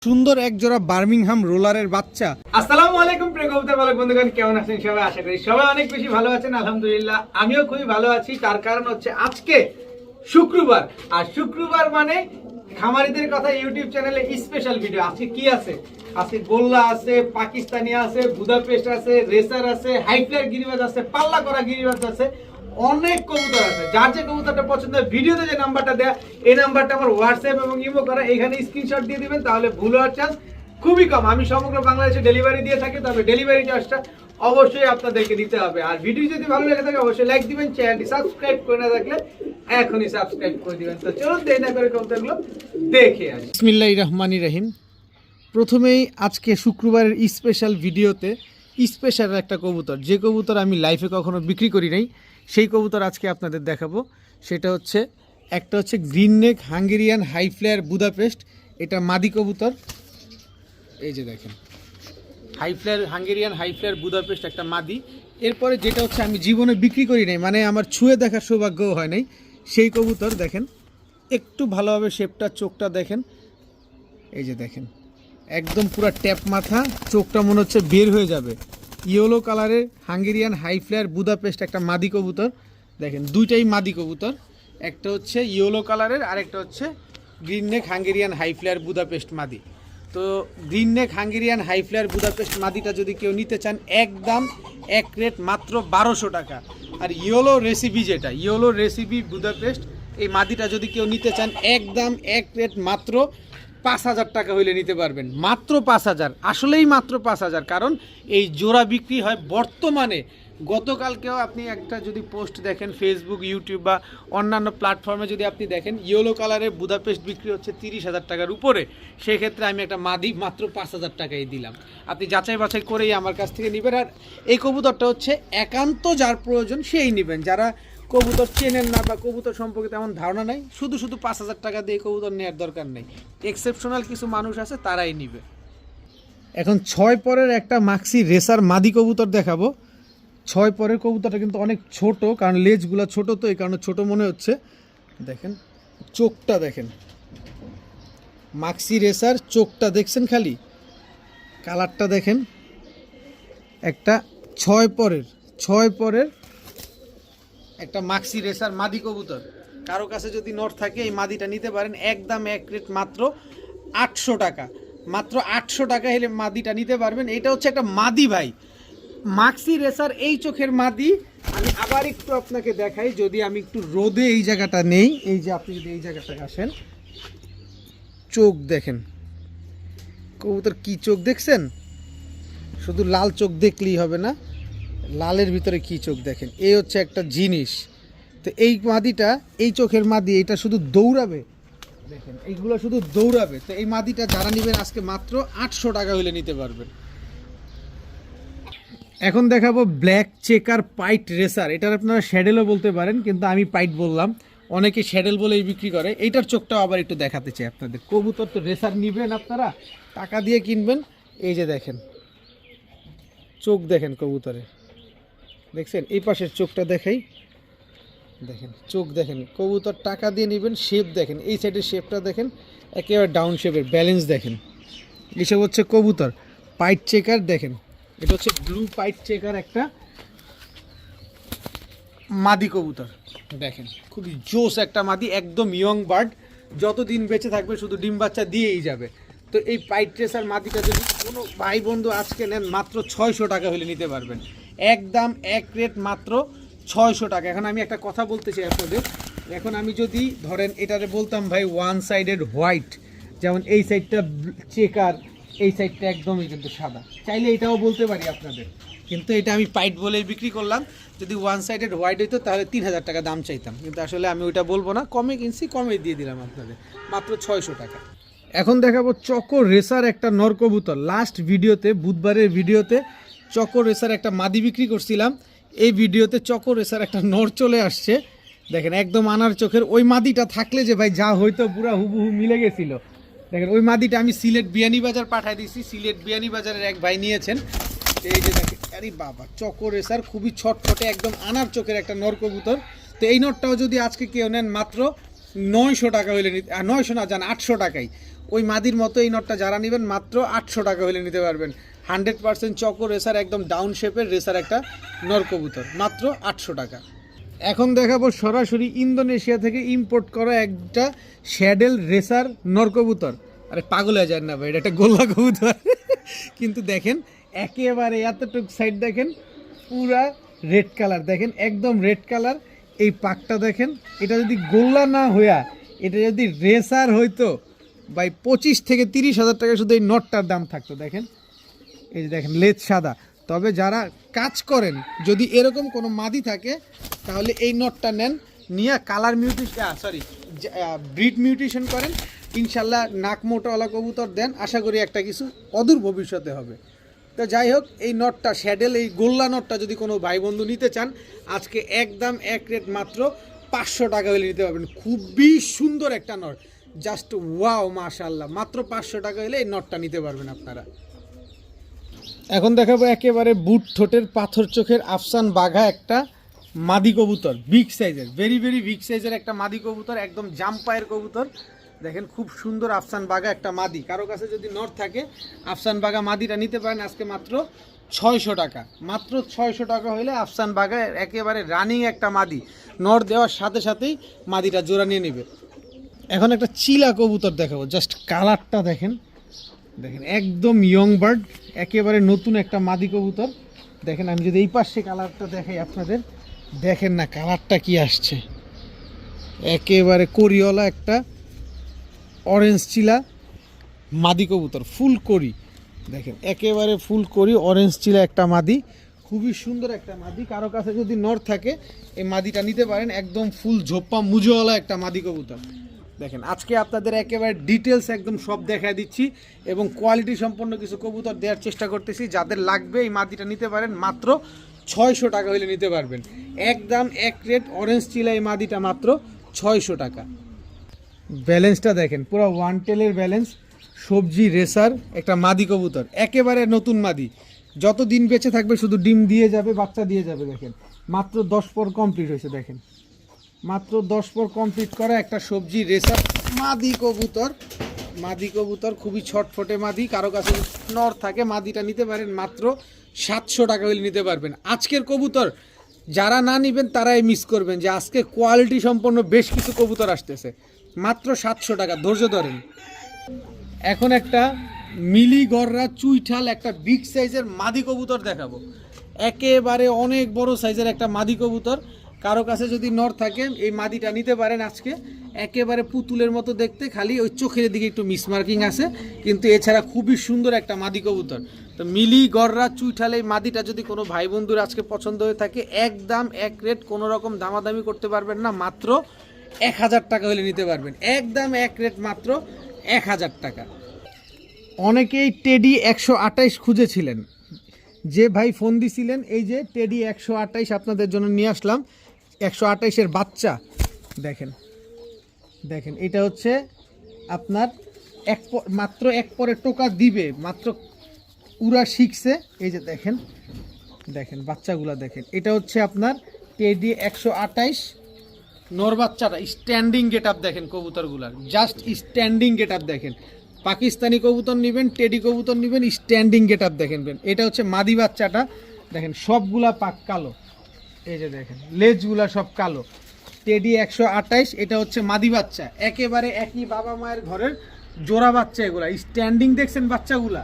সুন্দর এক জোড়া বার্মিংহাম রোলারের বাচ্চা। আসসালামু আলাইকুম প্রিয় কবুতর পালক বন্ধুগণ, কেমন আছেন সবাই? আশা করি সবাই অনেক বেশি ভালো আছেন। আলহামদুলিল্লাহ আমিও খুবই ভালো আছি। তার কারণ হচ্ছে আজকে শুক্রবার, আর শুক্রবার মানে খামারিদের কথা ইউটিউব চ্যানেলে স্পেশাল ভিডিও। আজকে কি আছে? আজকে গোল্লা আছে, পাকিস্তানি আছে, বুদাপেস্ট আছে, রেসার আছে, হাইফ্লায়ার গিরিবাজ আছে, পাল্লা করা গিরিবাজ আছে, অনেক কবুতর আছে। যার যে কবুতরটা পছন্দ হয় ভিডিওতে যে নাম্বারটা দেয়া, এই নাম্বারটা আমার হোয়াটসঅ্যাপ এবং ইমো করা, এখানে স্ক্রিনশট দিয়ে দিবেন, তাহলে ভুল হওয়ার চান্স খুবই কম। আমি সমগ্র বাংলাদেশে ডেলিভারি দিয়ে থাকি, তবে ডেলিভারি চার্জটা অবশ্যই আপনাদেরকে দিতে হবে। আর ভিডিও যদি ভালো লেগে থাকে অবশ্যই লাইক দিবেন, চ্যানেলটি সাবস্ক্রাইব করে না থাকলে এখনই সাবস্ক্রাইব করে দিবেন। তো চলুন দেরি না করে কবুতরগুলো দেখে আসি। বিসমিল্লাহির রহমানির রহিম। প্রথমেই আজকে শুক্রবারের স্পেশাল ভিডিওতে স্পেশাল একটা কবুতর, যে কবুতর আমি লাইফে কখনো বিক্রি করি নাই, সেই কবুতর আজকে আপনাদের দেখাবো। সেটা হচ্ছে একটা হচ্ছে গ্রিন নেক হাঙ্গেরিয়ান হাইফ্লায়ার বুদাপেস্ট। এটা মাদি কবুতর, এই যে দেখেন হাইফ্লায়ার হাঙ্গেরিয়ান হাইফ্লায়ার বুদাপেস্ট একটা মাদি। এরপরে যেটা হচ্ছে আমি জীবনে বিক্রি করি নাই, মানে আমার ছুঁয়ে দেখার সৌভাগ্যও হয় নাই, সেই কবুতর দেখেন। একটু ভালোভাবে শেপটা, চোখটা দেখেন, এই যে দেখেন একদম পুরো ট্যাপ মাথা, চোখটা মনে হচ্ছে বের হয়ে যাবে। ইয়েলো কালারের হাঙ্গেরিয়ান হাইফ্লায়ার বুদাপেস্ট একটা মাদি কবুতর দেখেন, দুইটাই মাদি কবুতর। একটা হচ্ছে ইয়েলো কালারের আর একটা হচ্ছে গ্রিন নেক হাঙ্গেরিয়ান হাইফ্লায়ার বুদাপেস্ট মাদি। তো গ্রিন নেক হাঙ্গেরিয়ান হাইফ্লায়ার বুদাপেস্ট মাদিটা যদি কেউ নিতে চান, একদম এক রেট মাত্র 1200 টাকা। আর ইয়েলো রেসিপি, যেটা ইয়েলো রেসিপি বুদাপেস্ট, এই মাদিটা যদি কেউ নিতে চান, একদম এক রেট মাত্র 5000 টাকা হইলে নিতে পারবেন। মাত্র 5000, আসলেই মাত্র 5000। কারণ এই জোড়া বিক্রি হয় বর্তমানে, গতকালকেও আপনি একটা যদি পোস্ট দেখেন ফেসবুক, ইউটিউব বা অন্যান্য প্ল্যাটফর্মে যদি আপনি দেখেন, ইয়েলো কালারের বুদাপেস্ট বিক্রি হচ্ছে 30,000 টাকার উপরে। সেক্ষেত্রে আমি একটা মাদি মাত্র 5000 টাকায় দিলাম। আপনি যাচাই বাছাই করেই আমার কাছ থেকে নেবেন। আর এই কবুতরটা হচ্ছে একান্ত যার প্রয়োজন সেই নেবেন। যারা কবুতর চেনেন না বা কবুতর সম্পর্কে তেমন ধারণা নাই, শুধু 5000 টাকা দিয়ে কবুতর নেওয়ার দরকার নেই। এক্সেপশনাল কিছু মানুষ আছে, তারাই নিবে। এখন 6 পরের একটা মাক্সি রেসার মাদি কবুতর দেখাবো। 6 পরের কবুতরটা কিন্তু অনেক ছোট, কারণ লেজগুলো ছোট, তো এই কারণে ছোট মনে হচ্ছে। দেখেন চোখটা দেখেন, মাক্সি রেসার চোখটা দেখছেন, খালি কালারটা দেখেন। একটা 6 পরের একটা মাক্সি রেসার মাদি কবুতর। কারো কাছে যদি নর থাকে এই মাদিটা নিতে পারেন, একদম এক রেট মাত্র 800 টাকা। মাত্র 800 টাকা হলে মাদিটা নিতে পারবেন। এটা হচ্ছে একটা মাদি ভাই, মাক্সি রেসার এই চোখের মাদি। আমি আবার একটু আপনাকে দেখাই, যদি আমি একটু রোদে এই জায়গাটা নেই, এই যে আপনি যদি এই জায়গাটায় আসেন, চোখ দেখেন কবুতর কি চোখ দেখছেন। শুধু লাল চোখ দেখলেই হবে না, লালের ভিতরে কি চোখ দেখেন, এই হচ্ছে একটা জিনিস। তো এই মাদিটা, এই চোখের মাদি, এটা শুধু দৌড়াবে, দেখেন এইগুলো শুধু দৌড়াবে। তো এই মাদিটা যারা নেবেন আজকে মাত্র 800 টাকা হলে নিতে পারবেন। এখন দেখাবো ব্ল্যাক চেকার পাইট রেসার। এটার আপনারা শ্যাডেলও বলতে পারেন, কিন্তু আমি পাইট বললাম, অনেকে শ্যাডেল বলেই বিক্রি করে। এইটার চোখটাও আবার একটু দেখাতে চাই আপনাদের। কবুতর তো রেসার নিবেন আপনারা, টাকা দিয়ে কিনবেন। এই যে দেখেন চোখ দেখেন কবুতরে, দেখছেন এই পাশের চোখটা দেখাই, দেখেন চোখ দেখেন। কবুতর টাকা দিয়ে নেবেন, শেপ দেখেন, এই সাইডের শেপটা দেখেন, একেবারে ডাউন শেপের, ব্যালেন্স দেখেন। এসব হচ্ছে কবুতর পাইট চেকার। দেখেন এটা হচ্ছে ব্লু পাইট চেকার একটা মাদি কবুতর, দেখেন খুবই জোস একটা মাদি, একদম ইয়ং বার্ড, যতদিন বেঁচে থাকবে শুধু ডিম বাচ্চা দিয়েই যাবে। তো এই পাইট রেসার মাদিটা যদি কোনো ভাই বন্ধু আজকে নেন, মাত্র 600 টাকা হলে নিতে পারবেন। একদম এক রেট মাত্র 600 টাকা। এখন আমি একটা কথা বলতে চাই আপনাদের। এখন আমি যদি ধরেন এটারে বলতাম ভাই ওয়ান সাইডেড হোয়াইট, যেমন এই সাইডটা চেকার, এই সাইডটা একদমই কিন্তু সাদা, চাইলে এটাও বলতে পারি আপনাদের, কিন্তু এটা আমি পাইট বলেই বিক্রি করলাম। যদি ওয়ান সাইডেড হোয়াইট হইতো তাহলে 3000 টাকা দাম চাইতাম, কিন্তু আসলে আমি ওইটা বলবো না, কমে কিনছি, কমে দিয়ে দিলাম আপনাদের, মাত্র 600 টাকা। এখন দেখাবো চকো রেসার একটা নর কবুতর। লাস্ট ভিডিওতে, বুধবারের ভিডিওতে চকো রেসার একটা মাদি বিক্রি করছিলাম। এই ভিডিওতে চকো রেসার একটা নর চলে আসছে, দেখেন একদম আনার চোখের। ওই মাদিটা থাকলে যে ভাই যা হয়তো পুরা হুবহু মিলে গেছিল। দেখেন ওই মাদিটা আমি সিলেট বিয়ানীবাজার পাঠাই দিয়েছি, সিলেট বিয়ানীবাজারের এক ভাই নিয়েছেন। এই যে দেখেন, আরে বাবা চকো রেসার, খুবই ছটফটে, একদম আনার চোখের একটা নর কবুতর। তো এই নরটাও যদি আজকে কেউ নেন, মাত্র 900 টাকা হইলে, 900 না জান 800 টাকায়। ওই মাদির মতো এই নটটা যারা নেবেন মাত্র 800 টাকা হলে নিতে পারবেন। 100% চকো রেসার, একদম ডাউন শেপের রেসার একটা নর কবুতর, মাত্র 800 টাকা। এখন দেখাবো সরাসরি ইন্দোনেশিয়া থেকে ইম্পোর্ট করা একটা শ্যাডেল রেসার নর কবুতর। আরে পাগল হয়ে যায় না ভাই, এটা একটা গোল্লা কবুতর। কিন্তু দেখেন একেবারে এতটুক সাইড দেখেন, পুরা রেড কালার দেখেন, একদম রেড কালার। এই পাকটা দেখেন, এটা যদি গোল্লা না হইয়া এটা যদি রেসার হইতো ভাই 25 থেকে 30 হাজার টাকা শুধু এই নটটার দাম থাকতো। দেখেন এই যে দেখেন লেজ সাদা। তবে যারা কাজ করেন, যদি এরকম কোনো মাদি থাকে তাহলে এই নটটা নেন, নিয়ে কালার ব্রিড মিউটেশন করেন, ইনশাল্লাহ নাক মোটাওয়ালা কবুতর দেন, আশা করি একটা কিছু অদূর ভবিষ্যতে হবে। তো যাই হোক, এই নটটা শ্যাডেল, এই গোল্লা নটটা যদি কোনো ভাই বন্ধু নিতে চান, আজকে একদম এক রেট মাত্র 500 টাকা হলে নিতে পারবেন। খুবই সুন্দর একটা নট, জাস্ট ওয়াও মাশাআল্লাহ, মাত্র 500 টাকা হলে এই নটটা নিতে পারবেন আপনারা। এখন দেখাবো একেবারে বুট ঠোঁটের পাথর চোখের আফসান বাঘা একটা মাদি কবুতর, বিগ সাইজের, ভেরি ভেরি বিগ সাইজের একটা মাদি কবুতর, একদম জাম্পায়ের কবুতর। দেখেন খুব সুন্দর আফসান বাঘা একটা মাদি। কারো কাছে যদি নর থাকে আফসান বাঘা মাদিটা নিতে পারেন আজকে মাত্র 600 টাকা। মাত্র 600 টাকা হলে আফসান বাঘা একেবারে রানিং একটা মাদি, নর দেওয়ার সাথে সাথেই মাদিটা জোড়া নিয়ে নেবে। এখন একটা চিলা কবুতর দেখাবো, জাস্ট কালারটা দেখেন, দেখেন একদম ইয়ং বার্ড, একেবারে নতুন একটা মাদি কবুতর। দেখেন আমি যদি এই পাশে কালারটা দেখাই আপনাদের, দেখেন না কালারটা কি আসছে, একেবারে করিওয়ালা একটা অরেঞ্জ চিলা মাদি কবুতর, ফুল করি। দেখেন একেবারে ফুল করি অরেঞ্জ চিলা একটা মাদি, খুবই সুন্দর একটা মাদি। কারো কাছে যদি নর থাকে এই মাদিটা নিতে পারেন, একদম ফুল ঝোপ্পা মুজোওয়ালা একটা মাদি কবুতর। দেখেন আজকে আপনাদের একেবারে ডিটেলস একদম সব দেখা দিচ্ছি এবং কোয়ালিটি সম্পন্ন কিছু কবুতর দেওয়ার চেষ্টা করতেছি। যাদের লাগবে এই মাদিটা নিতে পারেন, মাত্র 600 টাকা হলে নিতে পারবেন। একদম এক রেট অরেঞ্জ চিলা এই মাদিটা মাত্র 600 টাকা। ব্যালেন্সটা দেখেন, পুরো ওয়ান টেলের ব্যালেন্স, সবজি রেসার একটা মাদি কবুতর, একেবারে নতুন মাদি, যত দিন বেঁচে থাকবে শুধু ডিম দিয়ে যাবে, বাচ্চা দিয়ে যাবে। দেখেন মাত্র 10 পর কমপ্লিট হয়েছে, দেখেন মাত্র 10 পর কমপ্লিট করা একটা সবজি রেসার মাদি কবুতর। মাদি কবুতর খুবই ছটফটে মাদি। কারো কাছে নর থাকে মাদিটা নিতে পারেন, মাত্র 700 টাকা হলে নিতে পারবেন। আজকের কবুতর যারা না নেবেন তারাই মিস করবেন, যে আজকে কোয়ালিটি সম্পন্ন বেশ কিছু কবুতর আসতেছে, মাত্র 700 টাকা, ধৈর্য ধরেন। এখন একটা মিলি গররা চুইঠাল একটা বিগ সাইজের মাদি কবুতর দেখাবো, একেবারে অনেক বড় সাইজের একটা মাদি কবুতর। কারো কাছে যদি নর থাকে এই মাদিটা নিতে পারেন আজকে, একেবারে পুতুলের মতো দেখতে, খালি ওই চোখের দিকে একটু মিসমার্কিং আছে, কিন্তু এছাড়া খুবই সুন্দর একটা মাদি কবুতর। তো মিলি গররা চুইঠাল এই মাদিটা যদি কোনো ভাই বন্ধুর আজকে পছন্দ হয়ে থাকে, একদম এক রেট, কোনো রকম দামাদামি করতে পারবেন না, মাত্র 1000 টাকা হলে নিতে পারবেন। একদম এক রেট, মাত্র 1000 টাকা। অনেকেই টেডি 128 খুঁজেছিলেন, যে ভাই ফোন দিছিলেন, এই যে টেডি 128 আপনাদের জন্য নিয়ে আসলাম। 128-এর বাচ্চা দেখেন, দেখেন এটা হচ্ছে আপনার মাত্র এক পরে টোকা দিবে, মাত্র উড়া শিখছে। এই যে দেখেন, দেখেন বাচ্চাগুলা দেখেন, এটা হচ্ছে আপনার টেডি 128 নর বাচ্চাটা। স্ট্যান্ডিং গেট আপ দেখেন কবুতরগুলার, জাস্ট স্ট্যান্ডিং গেট আপ দেখেন। পাকিস্তানি কবুতর নেবেন, টেডি কবুতর নেবেন, স্ট্যান্ডিং গেট আপ দেখেন। এটা হচ্ছে মাদি বাচ্চাটা, দেখেন সবগুলা পাক কালো, এই যে দেখেন লেজগুলা সব কালো। টেডি 128, এটা হচ্ছে মাদি বাচ্চা, একেবারে একই বাবা মায়ের ঘরের জোড়া বাচ্চা এগুলা। স্ট্যান্ডিং দেখছেন বাচ্চাগুলা।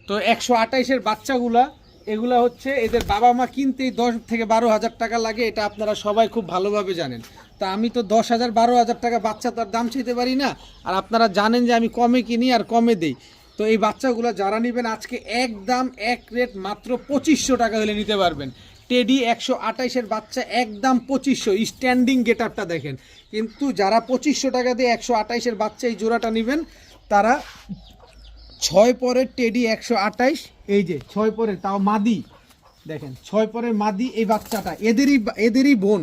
তো 128-এর বাচ্চাগুলা, এগুলা হচ্ছে এদের বাবা মা কিনতেই 10 থেকে 12 হাজার টাকা লাগে, এটা আপনারা সবাই খুব ভালোভাবে জানেন। তা আমি তো 10,000 12,000 টাকা বাচ্চা তার দাম চাইতে পারি না, আর আপনারা জানেন যে আমি কমে কিনি আর কমে দেই। তো এই বাচ্চাগুলো যারা নেবেন আজকে একদম এক রেট, মাত্র 2500 টাকা হলে নিতে পারবেন। টেডি 128-এর বাচ্চা একদম 2500, স্ট্যান্ডিং গেট আপটা দেখেন। কিন্তু যারা 2500 টাকা দিয়ে 128-এর বাচ্চা এই জোড়াটা নেবেন, তারা 6 পরের টেডি 128, এই যে 6 পরের, তাও মাদি দেখেন, 6 পরের মাদি এই বাচ্চাটা, এদেরই বোন।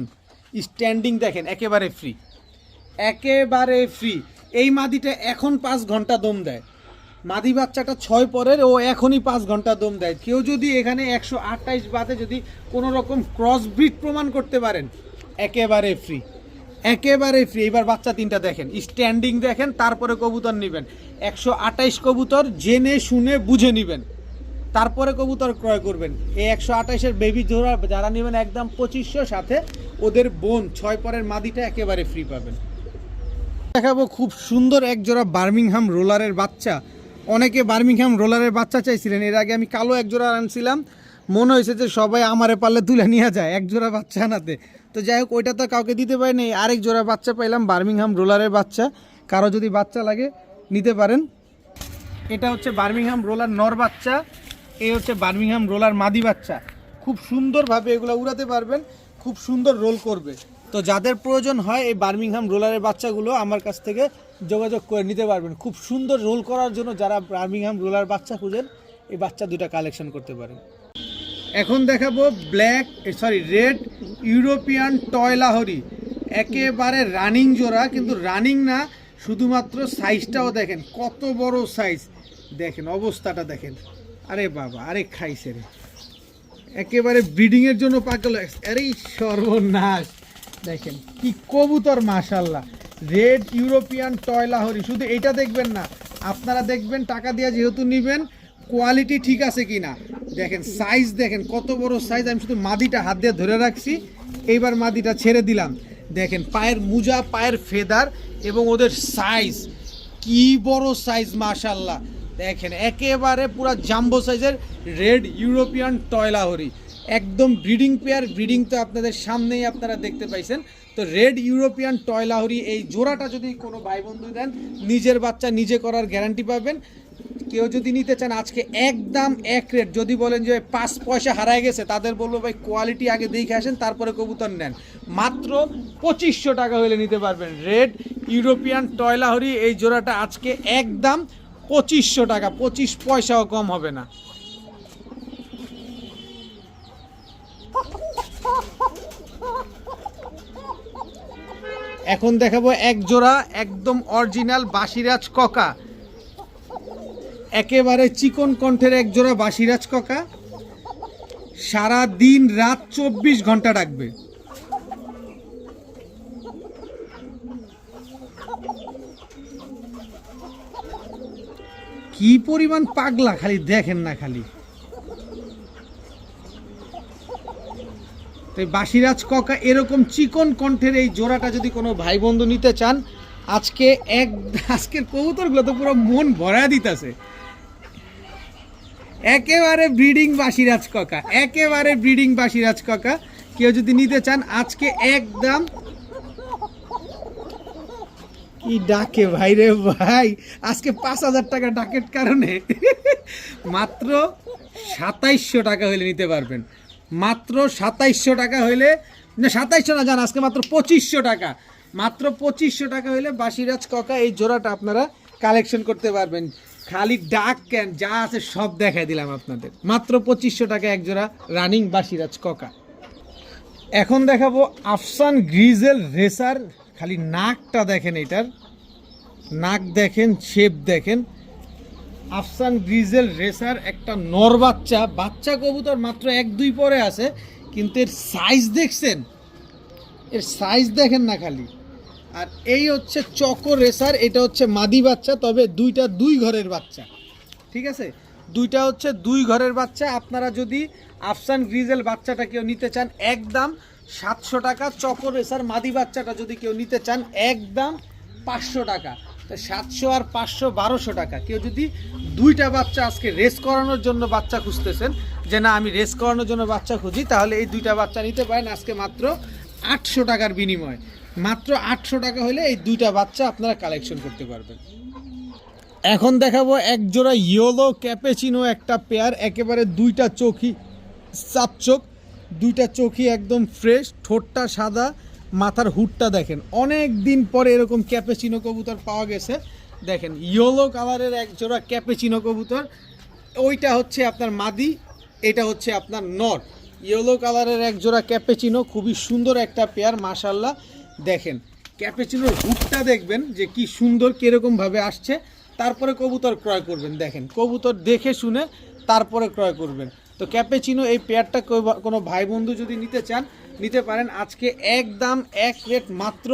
স্ট্যান্ডিং দেখেন, একেবারে ফ্রি, একেবারে ফ্রি। এই মাদিটা এখন 5 ঘন্টা দম দেয়, মাদি বাচ্চাটা 6 পরের, ও এখনই 5 ঘন্টা দম দেয়। কেউ যদি এখানে 128 বাদে যদি কোনো রকম ক্রস ব্রিড প্রমাণ করতে পারেন, একেবারে ফ্রি। একেবারে ফ্রি। এবার বাচ্চা তিনটা দেখেন, স্ট্যান্ডিং দেখেন, তারপরে কবুতর নেবেন। 128 কবুতর জেনে শুনে বুঝে নেবেন, তারপরে কবুতর ক্রয় করবেন। এই 128-এর বেবি জোড়া যারা নেবেন একদম 2500, সাথে ওদের বোন 6 পরের মাদিটা একেবারে ফ্রি পাবেন। দেখাবো খুব সুন্দর এক জোড়া বার্মিংহাম রোলারের বাচ্চা। অনেকে বার্মিংহাম রোলারের বাচ্চা চাইছিলেন, এর আগে আমি কালো এক জোড়া আনছিলাম, মনে হয়েছে যে সবাই আমারে পারলে তুলে নিয়ে যায় এক জোড়া বাচ্চা আনাতে। তো যাই হোক, ওইটা তো কাউকে দিতে পারিনি, আরেক জোড়া বাচ্চা পাইলাম বার্মিংহাম রোলারের বাচ্চা। কারো যদি বাচ্চা লাগে নিতে পারেন। এটা হচ্ছে বার্মিংহাম রোলার নর বাচ্চা, এই হচ্ছে বার্মিংহাম রোলার মাদি বাচ্চা। খুব সুন্দরভাবে এগুলো উড়াতে পারবেন, খুব সুন্দর রোল করবে। তো যাদের প্রয়োজন হয় এই বার্মিংহাম রোলারের বাচ্চাগুলো আমার কাছ থেকে যোগাযোগ করে নিতে পারবেন। খুব সুন্দর রোল করার জন্য যারা বার্মিংহাম রোলার বাচ্চা খুঁজেন এই বাচ্চা দুটা কালেকশন করতে পারেন। এখন দেখাবো রেড ইউরোপিয়ান টয় লাহোরি, একেবারে রানিং জোড়া, কিন্তু রানিং না, শুধুমাত্র সাইজটাও দেখেন কত বড় সাইজ, দেখেন অবস্থাটা দেখেন। আরে বাবা, আরে খাইছে রে, একেবারে ব্রিডিংয়ের জন্য পাগল। আরে সর্বনাশ, দেখেন কি কবুতর মাশাল্লাহ। রেড ইউরোপিয়ান টয় লাহোরি, শুধু এইটা দেখবেন না, আপনারা দেখবেন টাকা দিয়ে যেহেতু নেবেন কোয়ালিটি ঠিক আছে কিনা। দেখেন সাইজ দেখেন কত বড় সাইজ। আমি শুধু মাদিটা হাত দিয়ে ধরে রাখছি, এইবার মাদিটা ছেড়ে দিলাম। দেখেন পায়ের মুজা, পায়ের ফেদার এবং ওদের সাইজ কি বড় সাইজ মাশাল্লাহ। দেখেন একেবারে পুরো জাম্বো সাইজের রেড ইউরোপিয়ান টয় লাহোরি, একদম ব্রিডিং পেয়ার। ব্রিডিং তো আপনাদের সামনেই আপনারা দেখতে পাইছেন। তো রেড ইউরোপিয়ান টয় লাহোরি এই জোড়াটা যদি কোনো ভাই বন্ধু দেন, নিজের বাচ্চা নিজে করার গ্যারান্টি পাবেন। কেউ যদি নিতে চান আজকে একদম এক রেট, যদি বলেন যে 5 পয়সা হারায় গেছে, তাদের বলবো ভাই কোয়ালিটি আগে দেখে আসেন তারপরে কবুতর নেন। মাত্র 2500 টাকা হলে নিতে পারবেন রেড ইউরোপিয়ান টয় লাহোরি এই জোড়াটা আজকে একদম 2500 টাকা, 25 পয়সাও কম হবে না। এখন দেখাবো এক জোড়া একদম অরিজিনাল বাসিরাজ ককা, একেবারে চিকন কণ্ঠের এক জোড়া বাসিরাজ ককা, সারা দিন রাত 24 ঘন্টা ডাকবে। কি পরিমাণ পাগলা, খালি দেখেন না খালি। তো বাসিরাজ ককা এরকম চিকন কণ্ঠের এই জোড়াটা যদি কোনো ভাই বন্ধু নিতে চান, আজকের কবুতরগুলো তো পুরো মন ভরা দিতেছে। একেবারে ব্রিডিং বাসিরাজ ককা, একেবারে ব্রিডিং বাসিরাজ ককা। কেউ যদি নিতে চান আজকে একদম, কি ডাকে ভাই রে ভাই, আজকে 5000 টাকা ডাকের কারণে মাত্র 2700 টাকা হইলে নিতে পারবেন। মাত্র 2700 টাকা হইলে, না 2700 না জান, আজকে মাত্র 2500 টাকা। মাত্র 2500 টাকা হইলে বাসিরাজ ককা এই জোড়াটা আপনারা কালেকশন করতে পারবেন। খালি ডাক কেন, যা আছে সব দেখাই দিলাম আপনাদের। মাত্র 2500 টাকা এক জোড়া রানিং বাসিরাজ ককা। এখন দেখাবো আফসান গ্রিজেল রেসার, খালি নাকটা দেখেন, এটার নাক দেখেন, শেপ দেখেন। আফসান গ্রিজেল রেসার একটা নর বাচ্চা, বাচ্চা কবুতর মাত্র 1-2 পরে আছে, কিন্তু এর সাইজ দেখছেন, এর সাইজ দেখেন না খালি। আর এই হচ্ছে চকো রেসার, এটা হচ্ছে মাদি বাচ্চা, তবে দুইটা 2 ঘরের বাচ্চা, ঠিক আছে, দুইটা হচ্ছে 2 ঘরের বাচ্চা। আপনারা যদি আফসান গ্রিজেল বাচ্চাটা কেউ নিতে চান একদম 700 টাকা, চকো রেসার মাদি বাচ্চাটা যদি কেউ নিতে চান একদম 500 টাকা। তো 700 আর 500 1200 টাকা। কেউ যদি দুইটা বাচ্চা আজকে রেস করানোর জন্য বাচ্চা খুঁজতেছেন, যে না আমি রেস করানোর জন্য বাচ্চা খুঁজি, তাহলে এই দুইটা বাচ্চা নিতে পারেন আজকে মাত্র 800 টাকার বিনিময়। মাত্র 800 টাকা হলে এই দুইটা বাচ্চা আপনারা কালেকশন করতে পারবেন। এখন দেখাবো এক জোড়া ইয়েলো ক্যাপেচিনো একটা পেয়ার, একেবারে দুইটা চোখই চাপচোক, দুইটা চোখই একদম ফ্রেশ, ঠোঁটটা সাদা, মাথার হুডটা দেখেন। অনেক দিন পরে এরকম ক্যাপেচিনো কবুতর পাওয়া গেছে। দেখেন ইয়েলো কালারের এক জোড়া ক্যাপেচিনো কবুতর, ওইটা হচ্ছে আপনার মাদি, এটা হচ্ছে আপনার নর। ইয়েলো কালারের এক জোড়া ক্যাপেচিনো, খুবই সুন্দর একটা পেয়ার মাশাল্লাহ। দেখেন ক্যাপেচিনোর হুডটা দেখবেন যে কি সুন্দর, কীরকমভাবে আসছে, তারপরে কবুতর ক্রয় করবেন। দেখেন কবুতর দেখে শুনে তারপরে ক্রয় করবেন। তো ক্যাপেচিনো এই পেয়ারটা কোনো ভাই বন্ধু যদি নিতে চান নিতে পারেন আজকে একদম এক রেট মাত্র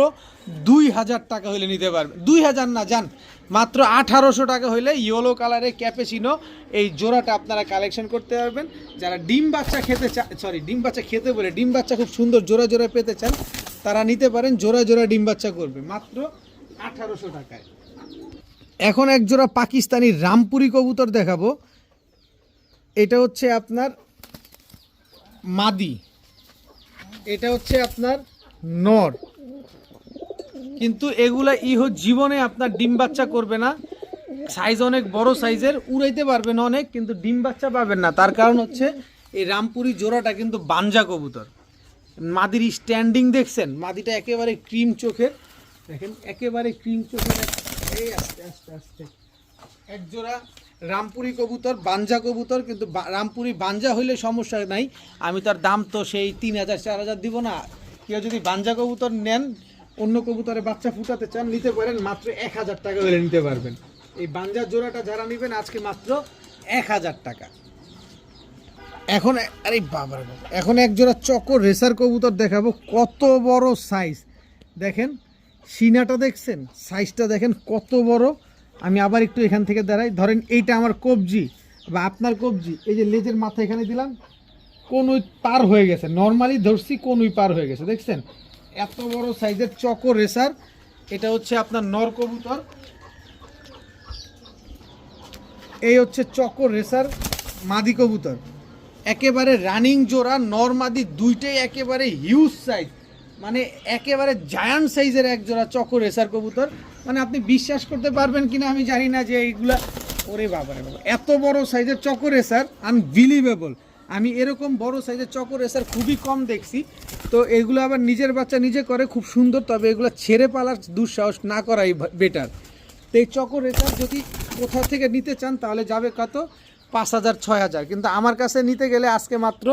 2000 টাকা হলে নিতে পারবেন। 2000 না যান, মাত্র 1800 টাকা হলে ইয়েলো কালারের ক্যাপেচিনো এই জোড়াটা আপনারা কালেকশন করতে পারবেন। যারা ডিম বাচ্চা খেতে ডিম বাচ্চা খেতে বলে ডিম বাচ্চা খুব সুন্দর জোড়া জোড়া পেতে চান, তারা নিতে পারেন। জোড়া জোড়া ডিম বাচ্চা করবে মাত্র 1800 টাকায়। এখন এক জোড়া পাকিস্তানি রামপুরি কবুতর দেখাবো। এটা হচ্ছে আপনার মাদি, এটা হচ্ছে আপনার নর, কিন্তু এগুলা জীবনে আপনার ডিম বাচ্চা করবে না। সাইজ অনেক বড় সাইজের, উড়াইতে পারবেন অনেক, কিন্তু ডিম বাচ্চা পাবেন না। তার কারণ হচ্ছে এই রামপুরি জোড়াটা কিন্তু বানজা কবুতর। মাদির স্ট্যান্ডিং দেখছেন, মাদিটা একেবারে ক্রিম চোখের, দেখেন একেবারে ক্রিম চোখের। এই আস্তে আস্তে আস্তে এক জোড়া রামপুরি কবুতর, বানজা কবুতর, কিন্তু রামপুরি বানজা হইলে সমস্যা নাই, আমি তার দাম তো সেই 3000 4000 দিব না। কেউ যদি বানজা কবুতর নেন, অন্য কবুতরে বাচ্চা ফুটাতে চান, নিতে পারেন মাত্র 1000 টাকা হলে নিতে পারবেন। এই বানজা জোড়াটা যারা নেবেন আজকে মাত্র 1000 টাকা। এখন আরে বাবার বাবা, এখন এক জোড়া চকো রেসার কবুতর দেখাবো। কত বড় সাইজ দেখেন, সিনাটা দেখছেন, সাইজটা দেখেন কত বড়। আমি আবার একটু এখান থেকে দাঁড়াই, ধরেন এইটা আমার কবজি বা আপনার কবজি, এই যে লেজের মাথা এখানে দিলাম, কোন ওই পার হয়ে গেছে, নর্মালি ধরছি কোন ওই পার হয়ে গেছে, দেখছেন এত বড় সাইজের চকো রেসার। এটা হচ্ছে আপনার নর কবুতর, এই হচ্ছে চকো রেসার মাদি কবুতর, একেবারে রানিং জোড়া, নর মাদি দুইটাই একেবারে হিউজ সাইজ, মানে একেবারে জায়ান্ট সাইজের এক জোড়া চকো রেসার কবুতর। মানে আপনি বিশ্বাস করতে পারবেন কিনা আমি জানি না যে এইগুলা, ওরে বাবারে বাবা, এত বড় সাইজের চকো রেসার আনবিলিভেবল। আমি এরকম বড় সাইজের চকো রেসার খুবই কম দেখছি। তো এগুলো আবার নিজের বাচ্চা নিজে করে, খুব সুন্দর, তবে এগুলো ছেড়ে পালার দুঃসাহস না করাই বেটার। তো এই চকো রেসার যদি কোথা থেকে নিতে চান তাহলে যাবে কত, 5000 6000, কিন্তু আমার কাছে নিতে গেলে আজকে মাত্র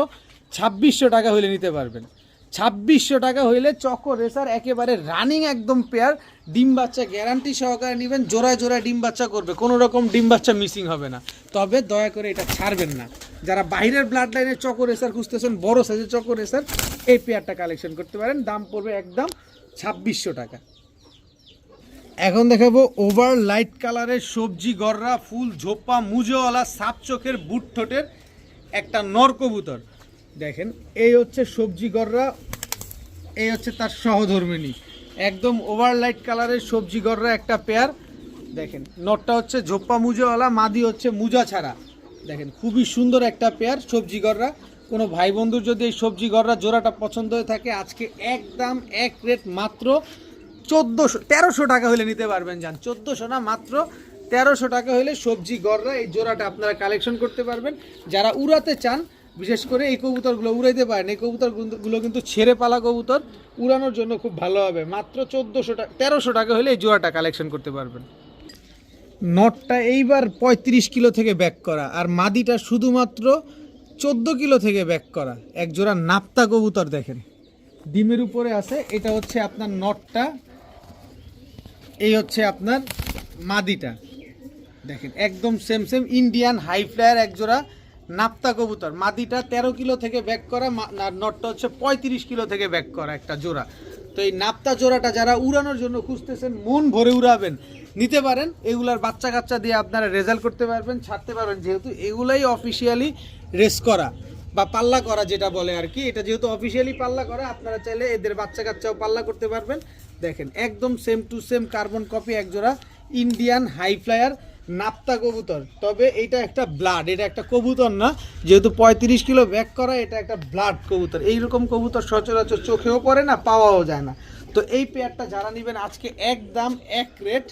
2600 টাকা হলে নিতে পারবেন। 2600 টাকা হইলে চকো রেসার একেবারে রানিং একদম পেয়ার, ডিম বাচ্চা গ্যারান্টি সহকারে নেবেন। জোড়ায় জোড়ায় ডিম বাচ্চা করবে, কোনো রকম ডিম বাচ্চা মিসিং হবে না। তবে দয়া করে এটা ছাড়বেন না। যারা বাইরের ব্লাড লাইনের চকো রেসার খুঁজতেছেন, বড় সাইজের চকো রেসার, এই পেয়ারটা কালেকশন করতে পারেন। দাম পড়বে একদম 2600 টাকা। এখন দেখাবো ওভার লাইট কালারের সবজি গররা, ফুল ঝোপ্পা মুজোওয়ালা, সাপ চোখের, বুট ঠোঁটের একটা নর কবুতর। দেখেন এই হচ্ছে সবজি গররা, এই হচ্ছে তার সহধর্মিণী, একদম ওভার লাইট কালারের সবজি গররা একটা পেয়ার। দেখেন নরটা হচ্ছে ঝোপ্পা মুজোওয়ালা, মাদি হচ্ছে মুজা ছাড়া। দেখেন খুবই সুন্দর একটা পেয়ার সবজি গররা। কোনো ভাই বন্ধুর যদি এই সবজি গররা জোড়াটা পছন্দ হয়ে থাকে, আজকে একদম এক রেট মাত্র 1300 টাকা হলে নিতে পারবেন। যান 1400 না, মাত্র 1300 টাকা হলে সবজি গররা এই জোড়াটা আপনারা কালেকশন করতে পারবেন। যারা উড়াতে চান, বিশেষ করে এই কবুতরগুলো উড়াইতে পারেন, এই কবুতরগুলো কিন্তু ছেড়ে পালা কবুতর, উড়ানোর জন্য খুব ভালো হবে। মাত্র 1300 টাকা হলে এই জোড়াটা কালেকশন করতে পারবেন। নটটা এইবার 35 কিলো থেকে ব্যাক করা, আর মাদিটা শুধুমাত্র 14 কিলো থেকে ব্যাক করা। এক জোড়া নাপ্তা কবুতর দেখেন, ডিমের উপরে আছে। এটা হচ্ছে আপনার নটটা, এই হচ্ছে আপনার মাদিটা। দেখেন একদম same same Indian high flyer এক জোড়া নাপ্তা কবুতর। মাদিটা 13 কিলো থেকে ব্যাক করা, আর নটটা হচ্ছে 35 কিলো থেকে ব্যাক করা একটা জোড়া। তো এই নাপ্তা জোড়াটা যারা উড়ানোর জন্য খুঁজতেছেন, মন ভরে উড়াবেন, নিতে পারেন। এগুলার বাচ্চা কাচ্চা দিয়ে আপনারা রেজাল্ট করতে পারবেন, ছাড়তে পারবেন, যেহেতু এগুলাই অফিসিয়ালি রেস করা বা পাল্লা করা যেটা বলে আর কি। এটা যেহেতু অফিসিয়ালি পাল্লা করা, আপনারা চাইলে এদের বাচ্চা কাচ্চাও পাল্লা করতে পারবেন। দেখেন একদম same to same carbon copy এক জোড়া ইন্ডিয়ান হাই ফ্লায়ার নাপ্তা কবুতর। তবে এটা একটা ব্লাড, এটা একটা কবুতর না, যেহেতু 35 কিলো ব্যাক করা, এটা একটা ব্লাড কবুতর। এইরকম কবুতর সচরাচর চোখেও পড়ে না, পাওয়াও যায় না। তো এই পেয়ারটা যারা নেবেন আজকে একদম এক রেট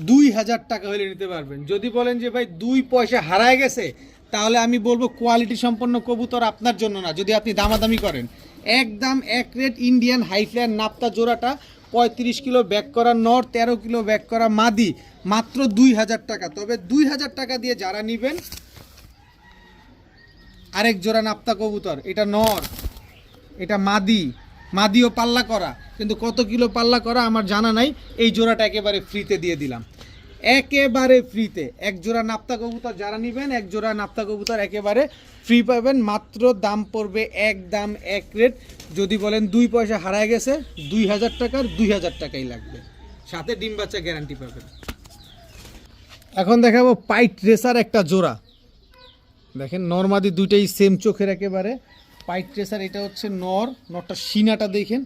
2000 টাকা হলে নিতে পারবেন। যদি বলেন যে ভাই 2 পয়সা হারায় গেছে, তাহলে আমি বলবো কোয়ালিটি সম্পন্ন কবুতর আপনার জন্য না, যদি আপনি দামাদামি করেন। একদম এক রেট ইন্ডিয়ান হাই ফ্লায়ার নাপ্তা জোড়াটা 35 কিলো ব্যাক করা নর, 13 কিলো ব্যাক করা মাদি, মাত্র 2000 টাকা। তবে 2000 টাকা দিয়ে যারা নেবেন আরেক জোড়া নাপ্তা কবুতর, এটা নর, এটা মাদিও পাল্লা করা, কিন্তু কত কিলো পাল্লা করা আমার জানা নাই। এই জোড়াটা একেবারে ফ্রিতে দিয়ে দিলাম। একেবারে ফ্রিতে। এক জোড়া নাপ্তা কবুতর যারা নেবেন, এক জোড়া নাপ্তা কবুতর একেবারে ফ্রি পাবেন। মাত্র দাম পড়বে একদম এক রেট। যদি বলেন 2 পয়সা হারায় গেছে, 2000 টাকার 2000 টাকাই লাগবে, সাথে ডিম বাচ্চা গ্যারান্টি পাবেন। এখন দেখাবো পাইট রেসার একটা জোড়া। দেখেন নরমাদি দুইটাই সেম চোখের একেবারে পাইট রেসার। এটা হচ্ছে নরটা সিনাটা দেখেন,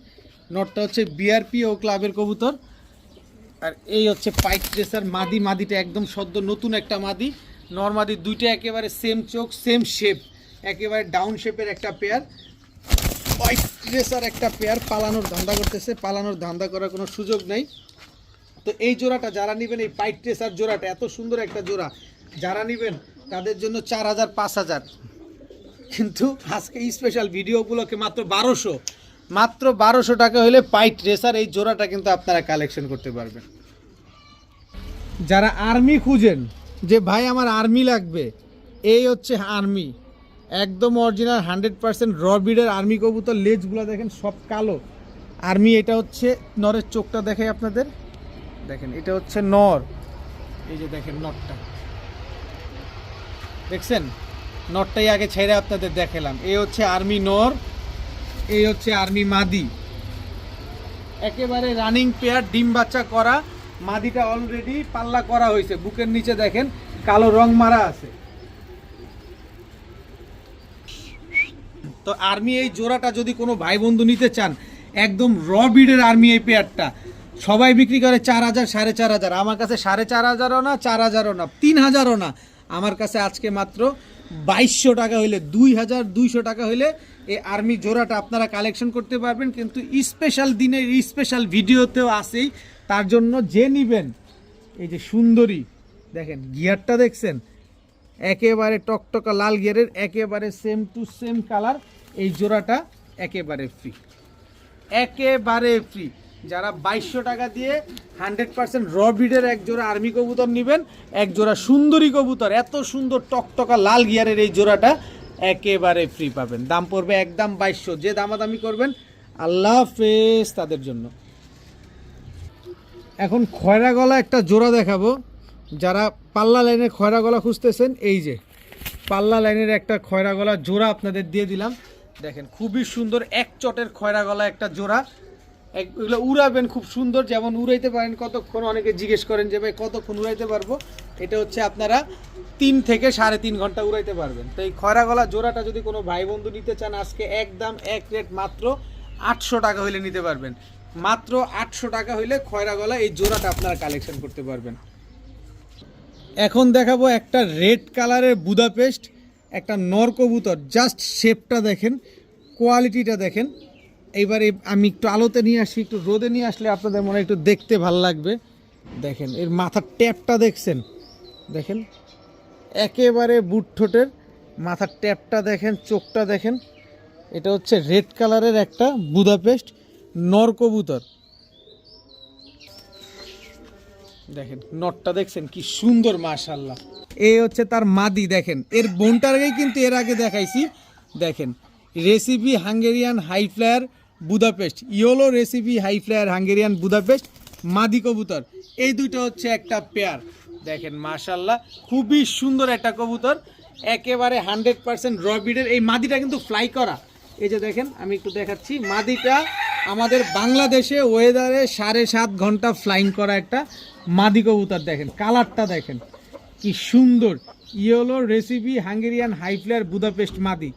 নরটা হচ্ছে বিআরপি ও ক্লাবের কবুতর। আর এই হচ্ছে পাইট রেসার মাদিটা একদম সদ্য নতুন একটা মাদি। নরমাদি দুইটা একেবারে সেম চোখ, সেম শেপ, একেবারে ডাউন শেপের একটা পেয়ার। পাইট রেসার একটা পেয়ার পালানোর ধান্দা করতেছে, পালানোর ধান্দা করার কোনো সুযোগ নেই। তো এই জোড়াটা যারা নেবেন, এই পাইট রেসার জোড়াটা এত সুন্দর একটা জোড়া যারা নেবেন তাদের জন্য 4000 5000, কিন্তু আজকে স্পেশাল ভিডিওগুলোকে মাত্র 1200 টাকা হলে পাইট রেসার এই জোড়াটা কিন্তু আপনারা কালেকশন করতে পারবেন। যারা আর্মি খুঁজেন যে ভাই আমার আর্মি লাগবে, এই হচ্ছে আর্মি, একদম অরিজিনাল 100% র ব্রিডের আর্মি কবুতর। লেজগুলো দেখেন সব কালো আর্মি। এটা হচ্ছে নরের চোখটা দেখাই আপনাদের, দেখেন এটা হচ্ছে নর। এই যে দেখেন নরটা দেখছেন, নরটাই আগে ছেড়ে আপনাদের দেখালাম। এই হচ্ছে আর্মি নর, এই হচ্ছে আর্মি মাদি, একেবারে রানিং পেয়ার, ডিম বাচ্চা করা। মাদিটা অলরেডি পাল্লা করা হয়েছে, বুকের নিচে দেখেন কালো রং মারা আছে। তো আর্মি এই জোড়াটা যদি কোনো ভাই বন্ধু নিতে চান, একদম র ব্রিডের আর্মি এই পেয়ারটা সবাই বিক্রি করে 4000 4500। আমার কাছে 4500ও না, 4000ও না, 3000ও না। আমার কাছে আজকে মাত্র 2200 টাকা হইলে, 2200 টাকা হইলে এই আর্মি জোড়াটা আপনারা কালেকশন করতে পারবেন। কিন্তু স্পেশাল দিনের স্পেশাল ভিডিওতেও আসেই, তার জন্য যে নিবেন, এই যে সুন্দরী দেখেন গিয়ারটা দেখছেন, একেবারে টকটকা লাল গিয়ারের, একেবারে সেম টু সেম কালার। এই জোড়াটা একেবারে ফ্রি, একেবারে ফ্রি। যারা 2200 টাকা দিয়ে 100% র ব্রিডের এক জোড়া আর্মি কবুতর নেবেন, এক জোড়া সুন্দরী কবুতর, এত সুন্দর টকটকা লাল গিয়ারের এই জোড়াটা একেবারে ফ্রি পাবেন। দাম পড়বে একদম 2200। যে দামাদামি করবেন আল্লাহ হাফেজ তাদের জন্য। এখন খয়রা গলা একটা জোড়া দেখাবো। যারা পাল্লা লাইনে খয়রা গলা খুঁজতেছেন, এই যে পাল্লা লাইনের একটা খয়রা গলা জোড়া আপনাদের দিয়ে দিলাম। দেখেন খুবই সুন্দর এক চটের খয়রা গলা একটা জোড়া। এগুলো উড়াবেন খুব সুন্দর, যেমন উড়াইতে পারেন কতক্ষণ, অনেকে জিজ্ঞেস করেন যে ভাই কতক্ষণ উড়াইতে পারবো। এটা হচ্ছে আপনারা 3 থেকে 3.5 ঘন্টা উড়াইতে পারবেন। তো এই খয়রা গলা জোড়াটা যদি কোনো ভাই বন্ধু নিতে চান, আজকে একদম এক রেট মাত্র 800 টাকা হইলে নিতে পারবেন। মাত্র 800 টাকা হইলে খয়রা গলা এই জোড়াটা আপনারা কালেকশন করতে পারবেন। এখন দেখাবো একটা রেড কালারের বুদাপেস্ট, একটা নর কবুতর। জাস্ট শেপটা দেখেন, কোয়ালিটিটা দেখেন। এইবারে আমি একটু আলোতে নিয়ে আসি, একটু রোদে নিয়ে আসলে আপনাদের মনে একটু দেখতে ভাল লাগবে। দেখেন এর মাথার ট্যাপটা দেখছেন, দেখেন একেবারে বুট ঠোঁটের মাথার ট্যাপটা দেখেন, চোখটা দেখেন। এটা হচ্ছে রেড কালারের একটা বুদাপেস্ট নর কবুতর। দেখেন নটটা দেখছেন কি সুন্দর, মাশাআল্লাহ। এই হচ্ছে তার মাদি, দেখেন এর বোনটার আগেই কিন্তু এর আগে দেখাইছি। দেখেন recipe Hungarian high flyer Budapest, yellow recipe high flyer Hungarian Budapest মাদি কবুতর। এই দুইটা হচ্ছে একটা পেয়ার। দেখেন মাশাআল্লাহ খুবই সুন্দর একটা কবুতর, একেবারে 100% র ব্রিডের। এই মাদিটা কিন্তু ফ্লাই করা। এই যে দেখেন আমি একটু দেখাচ্ছি, মাদিটা আমাদের বাংলাদেশে ওয়েদারে 7.5 ঘন্টা ফ্লাইং করা একটা মাদি কবুতর। দেখেন কালারটা দেখেন কি সুন্দর, yellow recipe Hungarian high flyer Budapest মাদি,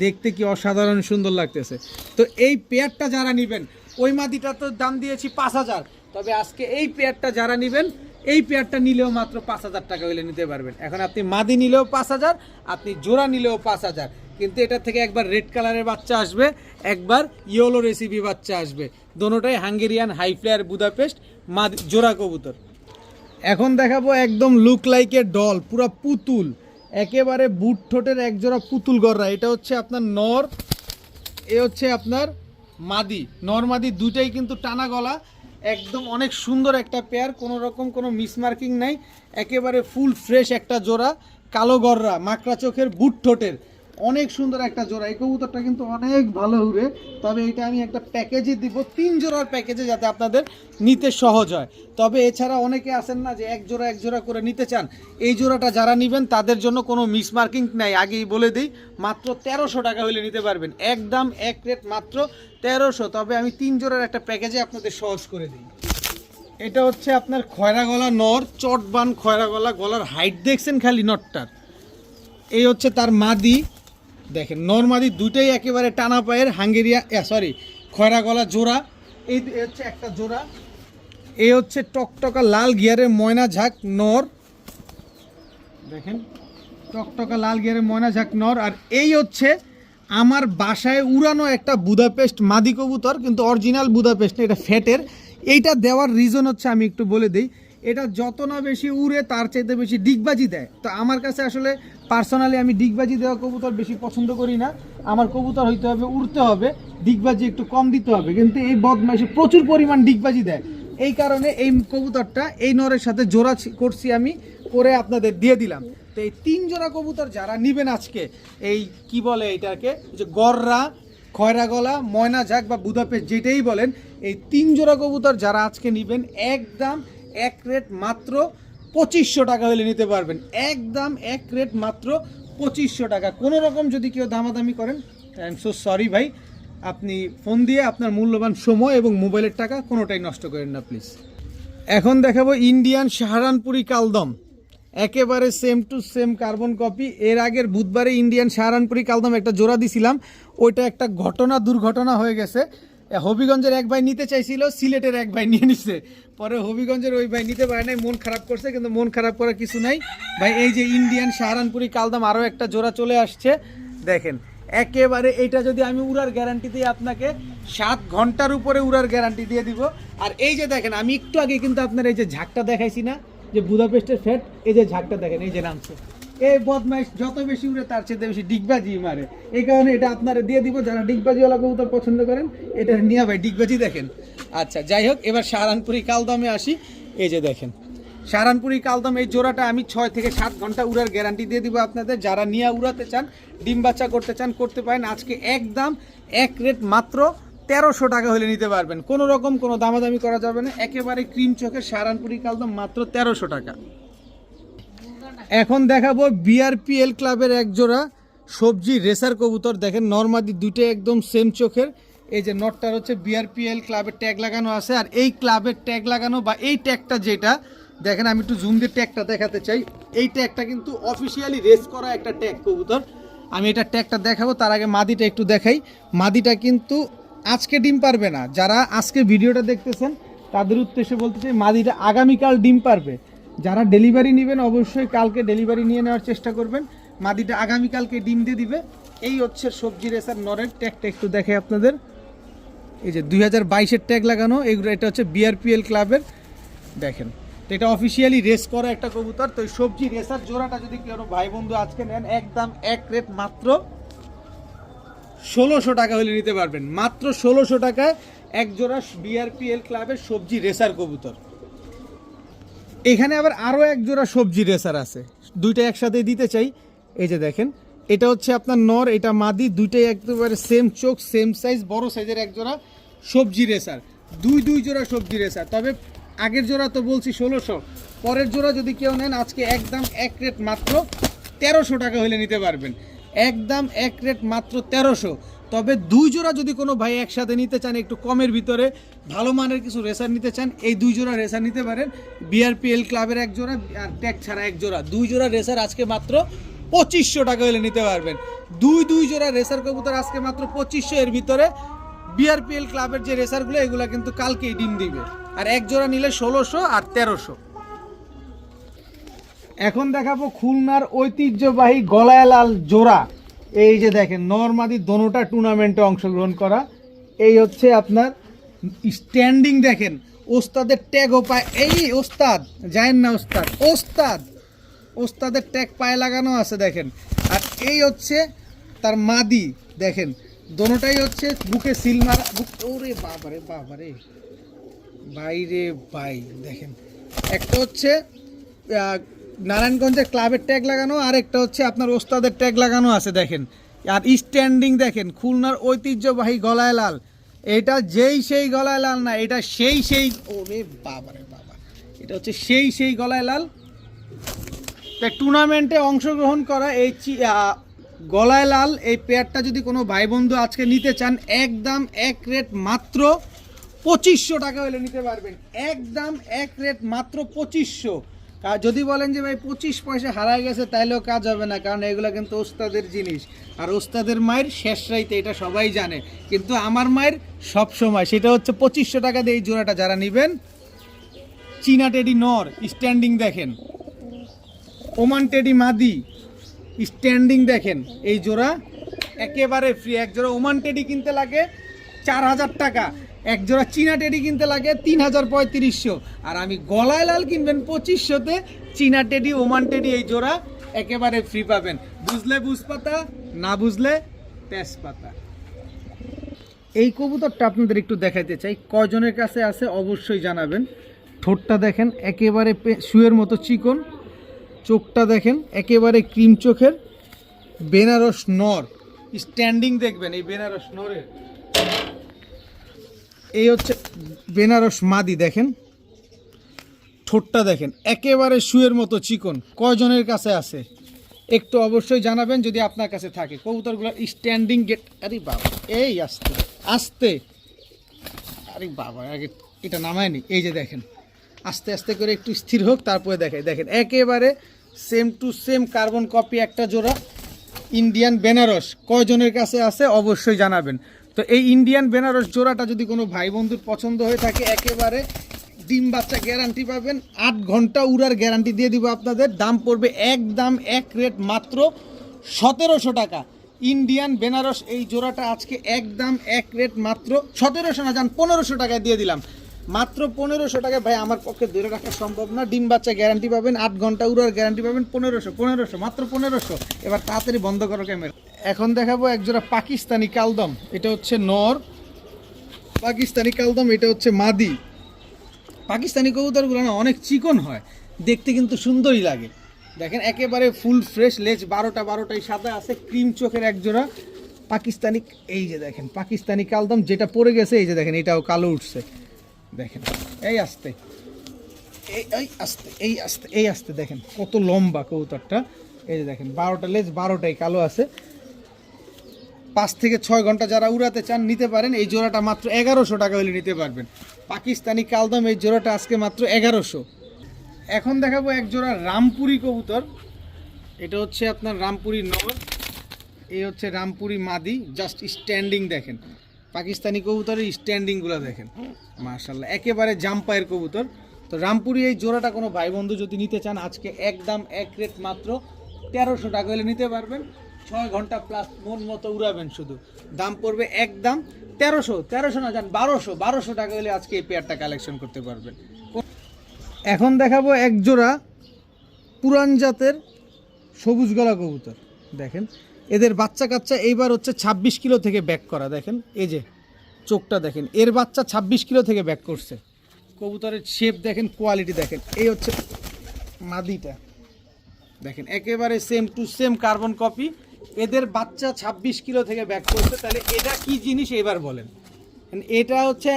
দেখতে কি অসাধারণ সুন্দর লাগতেছে। তো এই পেয়ারটা যারা নেবেন, ওই মাদিটা তো দাম দিয়েছি 5000, তবে আজকে এই পেয়ারটা যারা নেবেন, এই পেয়ারটা নিলেও মাত্র 5000 টাকা হলে নিতে পারবেন। এখন আপনি মাদি নিলেও 5000, আপনি জোড়া নিলেও 5000, কিন্তু এটা থেকে একবার রেড কালারের বাচ্চা আসবে, একবার ইয়েলো রেসিপি বাচ্চা আসবে। দোনোটাই হাঙ্গেরিয়ান হাই ফ্লায়ার বুদাপেস্ট মাদি জোড়া কবুতর। এখন দেখাবো একদম লুক লাইক এ ডল, পুরো পুতুল, একেবারে বুট ঠোঁটের একজোড়া পুতুল গররা। এটা হচ্ছে আপনার নর, এ হচ্ছে আপনার মাদি। নর মাদি দুইটাই কিন্তু টানা গলা, একদম অনেক সুন্দর একটা পেয়ার, কোনো রকম কোনো মিসমার্কিং নাই, একেবারে ফুল ফ্রেশ একটা জোড়া। কালো গররা, মাকড়া চোখের, বুট ঠোঁটের, অনেক সুন্দর একটা জোড়া। এই কবুতরটা কিন্তু অনেক ভালো উড়ে, তবে এটা আমি একটা প্যাকেজে দিব, 3 জোড়ার প্যাকেজে, যাতে আপনাদের নিতে সহজ হয়। তবে এছাড়া অনেকে আছেন না যে এক জোড়া করে নিতে চান, এই জোড়াটা যারা নেবেন তাদের জন্য কোনো মিসমার্কিং নাই, আগেই বলে দিই, মাত্র 1300 টাকা হলে নিতে পারবেন, একদম এক রেট মাত্র 1300। তবে আমি 3 জোড়ার একটা প্যাকেজে আপনাদের সহজ করে দিই। এটা হচ্ছে আপনার খয়রা গলা নর, চটবান খয়রা গলা, গলার হাইট দেখছেন খালি নটটার। এই হচ্ছে তার মাদি, দেখেন নর মাদি দুটোই একেবারে টানা পায়ের হাঙ্গেরিয়া খয়রা গলা জোড়া। এই হচ্ছে একটা জোড়া। এই হচ্ছে টকটকা লাল গিয়ারের ময়না ঝাঁক নর, দেখেন টকটকা লাল গিয়ারের ময়না ঝাঁক নর। আর এই হচ্ছে আমার বাসায় উড়ানো একটা বুদাপেস্ট মাদি কবুতর, কিন্তু অরিজিনাল বুদাপেস্ট না, এটা ফ্যাটের। এইটা দেওয়ার রিজন হচ্ছে আমি একটু বলে দিই, এটা যত না বেশি উড়ে তার চাইতে বেশি ডিগবাজি দেয়। তো আমার কাছে আসলে পার্সোনালি আমি ডিগবাজি দেওয়া কবুতর বেশি পছন্দ করি না। আমার কবুতর হইতে হবে, উড়তে হবে, ডিগবাজি একটু কম দিতে হবে। কিন্তু এই বদমাইশি প্রচুর পরিমাণ ডিগবাজি দেয়, এই কারণে এই কবুতরটা এই নরের সাথে জোড়া করছি আমি, করে আপনাদের দিয়ে দিলাম। তো এই 3 জোড়া কবুতর যারা নেবেন আজকে, এই কি বলে এটাকে, যে গররা, খয়রা গলা, ময়না ঝাঁক বা বুদাপেস্ট যেটাই বলেন, এই 3 জোড়া কবুতর যারা আজকে নেবেন, একদম এক রেট মাত্র 2500 টাকা হলে নিতে পারবেন, একদম এক রেট মাত্র 2500 টাকা। কোনো রকম যদি কেউ দামাদামি করেন, আই এম সো সরি ভাই, আপনি ফোন দিয়ে আপনার মূল্যবান সময় এবং মোবাইলের টাকা কোনোটাই নষ্ট করেন না প্লিজ। এখন দেখাবো ইন্ডিয়ান সাহারানপুরি কালদম, একেবারে same to same carbon copy. এর আগের বুধবারে ইন্ডিয়ান সাহারানপুরি কালদম একটা জোড়া দিছিলাম, ওইটা একটা দুর্ঘটনা হয়ে গেছে। হবিগঞ্জের এক ভাই নিতে চাইছিল, সিলেটের এক ভাই নিয়ে নিছে, পরে হবিগঞ্জের ওই ভাই নিতে পারে নাই, মন খারাপ করছে। কিন্তু মন খারাপ করার কিছু নাই ভাই, এই যে ইন্ডিয়ান সাহারানপুরি কালদম আরও একটা জোড়া চলে আসছে, দেখেন একেবারে। এইটা যদি আমি উড়ার গ্যারান্টি দিই আপনাকে, 7 ঘন্টার উপরে উড়ার গ্যারান্টি দিয়ে দিব। আর এই যে দেখেন, আমি একটু আগে কিন্তু আপনার এই যে ঝাঁকটা দেখাইছি না, যে বুদাপেস্টের ফ্যাট, এই যে ঝাঁকটা দেখেন, এই যে নামছে। এই বদমাইশ যত বেশি উড়ে তার চেয়ে বেশি ডিগবাজি মারে, এই কারণে এটা আপনারা দিয়ে দিব। যারা ডিগবাজিওয়ালা কবুতর পছন্দ করেন, এটা নিয়ে ভাই ডিগবাজি দেখেন। আচ্ছা যাই হোক, এবার সাহারানপুরি কালদমে আসি। এই যে দেখেন সাহারানপুরি কালদম, এই জোড়াটা আমি 6 থেকে 7 ঘন্টা উড়ার গ্যারান্টি দিয়ে দিব আপনাদের। যারা নিয়ে উড়াতে চান, ডিম বাচ্চা করতে চান, করতে পারেন। আজকে একদম এক রেট মাত্র 1300 টাকা হলে নিতে পারবেন, কোনো রকম কোনো দামাদামি করা যাবে না, একেবারে ক্রিম চোখের সাহারানপুরি কালদম মাত্র 1300 টাকা। এখন দেখাবো বিআরপিএল ক্লাবের এক জোড়া সবজি রেসার কবুতর, দেখেন নরমাদি দুটো একদম সেম চোখের। এই যে নটটার হচ্ছে বিআরপিএল ক্লাবের ট্যাগ লাগানো আছে, আর এই ক্লাবের ট্যাগ লাগানো বা এই ট্যাগটা যেটা দেখেন, আমি একটু জুম দিয়ে ট্যাগটা দেখাতে চাই। এই ট্যাগটা কিন্তু অফিসিয়ালি রেস করা একটা ট্যাগ কবুতর। আমি এটা ট্যাগটা দেখাবো, তার আগে মাদিটা একটু দেখাই। মাদিটা কিন্তু আজকে ডিম পারবে না, যারা আজকে ভিডিওটা দেখতেছেন তাদের উদ্দেশ্যে বলতে চাই, মাদিটা আগামীকাল ডিম পারবে। যারা ডেলিভারি নেবেন অবশ্যই কালকে ডেলিভারি নিয়ে নেওয়ার চেষ্টা করবেন, মাদিটা আগামীকালকে ডিম দিয়ে দিবে। এই হচ্ছে সবজি রেসার নরের ট্যাগটা একটু দেখে আপনাদের, এই যে 2022-এর ট্যাগ লাগানো, এগুলো এটা হচ্ছে বিআরপিএল ক্লাবের, দেখেন। তো এটা অফিসিয়ালি রেস করা একটা কবুতর। তো এই সবজি রেসার জোড়াটা যদি কোনো ভাই বন্ধু আজকে নেন, একদম এক রেট মাত্র 1600 টাকা হলে নিতে পারবেন, মাত্র 1600 টাকায় এক জোড়া বিআরপিএল ক্লাবের সবজি রেসার কবুতর। এখানে আবার আরও এক জোড়া সবজি রেসার আছে, দুইটা একসাথে দিতে চাই। এই যে দেখেন, এটা হচ্ছে আপনার নর, এটা মাদি, দুইটাই একেবারে সেম চোখ, সেম সাইজ, বড় সাইজের এক জোড়া সবজি রেসার, দুই জোড়া সবজি রেসার। তবে আগের জোড়া তো বলছি 1600, পরের জোড়া যদি কেউ নেন আজকে একদম এক রেট মাত্র 1300 টাকা হলে নিতে পারবেন, একদম এক রেট মাত্র 1300। তবে 2 জোড়া যদি কোনো ভাই একসাথে নিতে চান, একটু কমের ভিতরে ভালো মানের কিছু রেসার নিতে চান, এই 2 জোড়া রেসার নিতে পারেন। বিআরপিএল ক্লাবের এক জোড়া আর ট্যাগ ছাড়া এক জোড়া, 2 জোড়া রেসার আজকে মাত্র 2500 টাকা হলে নিতে পারবেন। দুই জোড়া রেসার কবুতর আজকে মাত্র 2500। এর ভিতরে বিআরপিএল ক্লাবের যে রেসারগুলো, এগুলো কিন্তু কালকেই ডিম দিবে, আর এক জোড়া নিলে 1600 আর 1300। এখন দেখাবো খুলনার ঐতিহ্যবাহী গলায় লাল জোড়া। এই যে দেখেন নরমাদি দোনোটা টুর্নামেন্টে অংশগ্রহণ করা। এই হচ্ছে আপনার স্ট্যান্ডিং, দেখেন ওস্তাদের ট্যাগও পায়, এই ওস্তাদ জানেন না, ওস্তাদের ট্যাগ পায়ে লাগানো আছে দেখেন। আর এই হচ্ছে তার মাদি, দেখেন দোনোটাই হচ্ছে বুকে সিল মারা, ওরে বাবারে বাইরে ভাই, দেখেন একটা হচ্ছে নারায়ণগঞ্জের ক্লাবের ট্যাগ লাগানো, আর একটা হচ্ছে আপনার ওস্তাদের ট্যাগ লাগানো আছে। দেখেন আর স্ট্যান্ডিং দেখেন, খুলনার ঐতিহ্যবাহী গলায় লাল। এটা যেই সেই গলায় লাল না, এটা সেই ওরে বাবা রে বাবা, এটা হচ্ছে সেই গলায় লাল। তাই টুর্নামেন্টে অংশগ্রহণ করা এই গলায় লাল এই পেয়ারটা যদি কোনো ভাই বন্ধু আজকে নিতে চান, একদম এক রেট মাত্র 2500 টাকা হলে নিতে পারবেন। একদম এক রেট মাত্র 2500। যদি বলেন যে ভাই 25 পয়সা হারায় গেছে, তাইলেও কাজ হবে না, কারণ এগুলো কিন্তু ওস্তাদের জিনিস। আর ওস্তাদের মায়ের শেষ রাইতে, এটা সবাই জানে, কিন্তু আমার মায়ের সব সময়। সেটা হচ্ছে 2500 টাকা দিয়ে এই জোড়াটা যারা নেবেন। চীনা টেডি নর, স্ট্যান্ডিং দেখেন। ওমান টেডি মাদি, স্ট্যান্ডিং দেখেন। এই জোড়া একেবারে ফ্রি। এক জোড়া ওমান টেডি কিনতে লাগে 4000 টাকা, এক জোড়া চীনা টেডি কিনতে লাগে 3500। আর আমি গলায় লাল কিনবেন 2500-তে, চীনা টেডি ওমান টেডি এই জোড়া একেবারে ফ্রি পাবেন। বুঝলে বুঝপাতা, না বুঝলে তেজপাতা। এই কবুতরটা আপনাদের একটু দেখাইতে চাই, কয়জনের কাছে আছে অবশ্যই জানাবেন। ঠোঁটটা দেখেন একেবারে শুয়ের মতো চিকন, চোখটা দেখেন একেবারে ক্রিম চোখের, বেনারস নর। স্ট্যান্ডিং দেখবেন এই বেনারস নরের। এই হচ্ছে বেনারস মাদি, দেখেন ঠোঁটটা দেখেন একেবারে শুয়ের মতো চিকন। কয়জনের কাছে আছে একটু অবশ্যই জানাবেন যদি আপনার কাছে থাকে। কবুতরগুলোর স্ট্যান্ডিং গেট, আরে বাবা এই আস্তে আস্তে, আরে বাবা আগে এটা নামায়নি। এই যে দেখেন, আস্তে আস্তে করে একটু স্থির হোক, তারপরে দেখেন। দেখেন একেবারে same to same carbon copy একটা জোড়া ইন্ডিয়ান বেনারস। কয়জনের কাছে আছে অবশ্যই জানাবেন। তো এই ইন্ডিয়ান বেনারস জোড়াটা যদি কোনো ভাই বন্ধুর পছন্দ হয়ে থাকে, একেবারে ডিম বাচ্চা গ্যারান্টি পাবেন, 8 ঘন্টা উড়ার গ্যারান্টি দিয়ে দিব আপনাদের। দাম পড়বে একদম এক রেট মাত্র 1700 টাকা। ইন্ডিয়ান বেনারস এই জোড়াটা আজকে একদম এক রেট মাত্র 1700 না, যান 1500 টাকায় দিয়ে দিলাম। মাত্র 1500 টাকায়। ভাই আমার পক্ষে ধরে রাখা সম্ভব না। ডিম বাচ্চা গ্যারান্টি পাবেন, 8 ঘন্টা উড়ার গ্যারান্টি পাবেন। 1500 মাত্র 1500। এবার তাড়াতাড়ি বন্ধ করো ক্যামেরা। এখন দেখাবো একজোড়া পাকিস্তানি কালদম। এটা হচ্ছে নর, পাকিস্তানি কালদম, এটা হচ্ছে মাদি। পাকিস্তানি কবুতরগুলো না অনেক চিকন হয়, দেখতে কিন্তু সুন্দরই লাগে। দেখেন একেবারে ফুল ফ্রেশ লেজ, 12টাই সাদা আছে, ক্রিম চোখের একজোড়া পাকিস্তানি। এই যে দেখেন পাকিস্তানি কালদম, যেটা পড়ে গেছে এই যে দেখেন এটাও কালো উঠছে। দেখেন এই আস্তে, এই আস্তে, এই আস্তে, এই আস্তে, দেখেন কত লম্বা কবুতরটা। এই যে দেখেন 12টা লেজ, 12টাই কালো আছে। 5 থেকে 6 ঘন্টা যারা উড়াতে চান নিতে পারেন। এই জোড়াটা মাত্র 1100 টাকা হলে নিতে পারবেন। পাকিস্তানি কালদম এই জোড়াটা আজকে মাত্র 1100। এখন দেখাবো এক জোড়া রামপুরি কবুতর। এটা হচ্ছে আপনার রামপুরি নর, এই হচ্ছে রামপুরি মাদি। জাস্ট স্ট্যান্ডিং দেখেন, পাকিস্তানি কবুতরের স্ট্যান্ডিংগুলো দেখেন, মাশাআল্লাহ একেবারে জাম্পায়ের কবুতর। তো রামপুরি এই জোড়াটা কোনো ভাই বন্ধু যদি নিতে চান, আজকে একদম এক রেট মাত্র 1300 টাকা হলে নিতে পারবেন। 6 ঘন্টা প্লাস মন মতো উড়াবেন শুধু। দাম পড়বে একদম 1300 না, যান 1200 টাকা হলে আজকে এই পেয়ারটা কালেকশন করতে পারবেন। এখন দেখাবো এক জোড়া পুরান জাতের সবুজ গলা কবুতর। দেখেন এদের বাচ্চা কাচ্চা এইবার হচ্ছে 26 কিলো থেকে ব্যাক করা। দেখেন এই যে চোখটা দেখেন, এর বাচ্চা 26 কিলো থেকে ব্যাক করছে। কবুতরের শেপ দেখেন, কোয়ালিটি দেখেন। এই হচ্ছে মাদিটা, দেখেন একেবারে same to same carbon copy. এদের বাচ্চা 26 কিলো থেকে ব্যাক করছে। তাহলে এটা কি জিনিস এবার বলেন। এটা হচ্ছে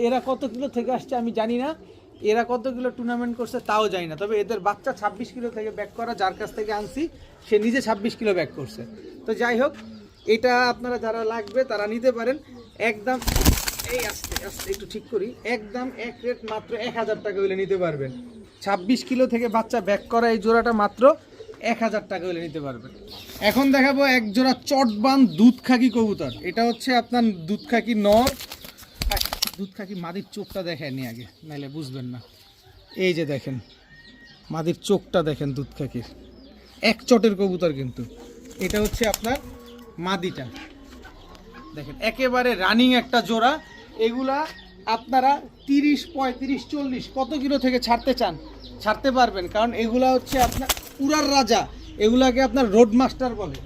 এরা কত কিলো থেকে আসছে আমি জানি না, এরা কত কিলো টুর্নামেন্ট করছে তাও জানি না, তবে এদের বাচ্চা 26 কিলো থেকে ব্যাক করা। যার কাছ থেকে আনছি সে নিজে 26 কিলো ব্যাক করছে। তো যাই হোক, এটা আপনারা যারা লাগবে তারা নিতে পারেন। একদম এই আস্তে আস্তে একটু ঠিক করি, একদম এক রেট মাত্র 1000 টাকা হলে নিতে পারবেন। 26 কিলো থেকে বাচ্চা ব্যাক করা এই জোড়াটা মাত্র 1000 টাকা হলে নিতে পারবেন। এখন দেখাবো এক জোড়া চটবান দুধখাকি কবুতর। এটা হচ্ছে আপনার দুধখাকি নর, দুধখাকি মাদির চোখটা দেখেনি আগে, নাহলে বুঝবেন না। এই যে দেখেন মাদির চোখটা দেখেন, দুধখাকির এক চটের কবুতর কিন্তু। এটা হচ্ছে আপনার মাদিটা, দেখেন একেবারে রানিং একটা জোড়া। এগুলা আপনারা 30, 35, 40 কত কিলো থেকে ছাড়তে চান ছাড়তে পারবেন, কারণ এগুলা হচ্ছে আপনার উড়ার রাজা, এগুলাকে আপনার রোড মাস্টার বলে।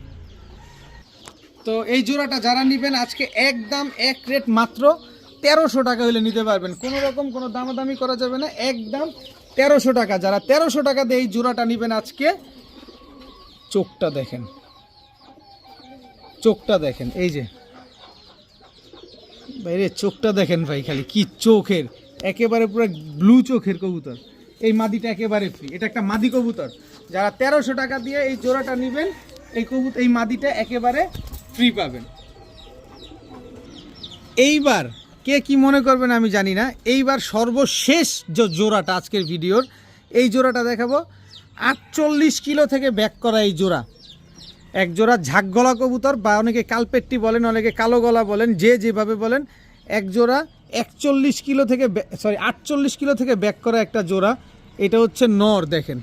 তো এই জোড়াটা যারা নেবেন আজকে একদম এক রেট মাত্র 1300 টাকা হলে নিতে পারবেন। কোনো রকম কোনো দামাদামি করা যাবে না, একদম 1300 টাকা। যারা 1300 টাকা দিয়ে এই জোড়াটা নেবেন আজকে, চোখটা দেখেন চোখটা দেখেন, এই যে বাইরে চোখটা দেখেন ভাই, খালি কি চোখের, একেবারে পুরো ব্লু চোখের কবুতর। এই মাদিটা একেবারে ফ্রি, এটা একটা মাদি কবুতর। যারা 1300 টাকা দিয়ে এই জোড়াটা নেবেন, এই মাদিটা একেবারে ফ্রি পাবেন। এইবার কে কি মনে করবেন আমি জানি না, এইবার সর্বশেষ যে জোড়াটা আজকের ভিডিওর, এই জোড়াটা দেখাবো। 48 কিলো থেকে ব্যাক করা এই জোড়া, এক জোড়া ঝাঁক গলা কবুতর, বা অনেকে কালপেট্টি বলেন, অনেকে কালো গলা বলেন, যে যেভাবে বলেন। এক জোড়া 48 কিলো থেকে 48 কিলো থেকে ব্যাক করা একটা জোড়া। এটা হচ্ছে নর। দেখেন,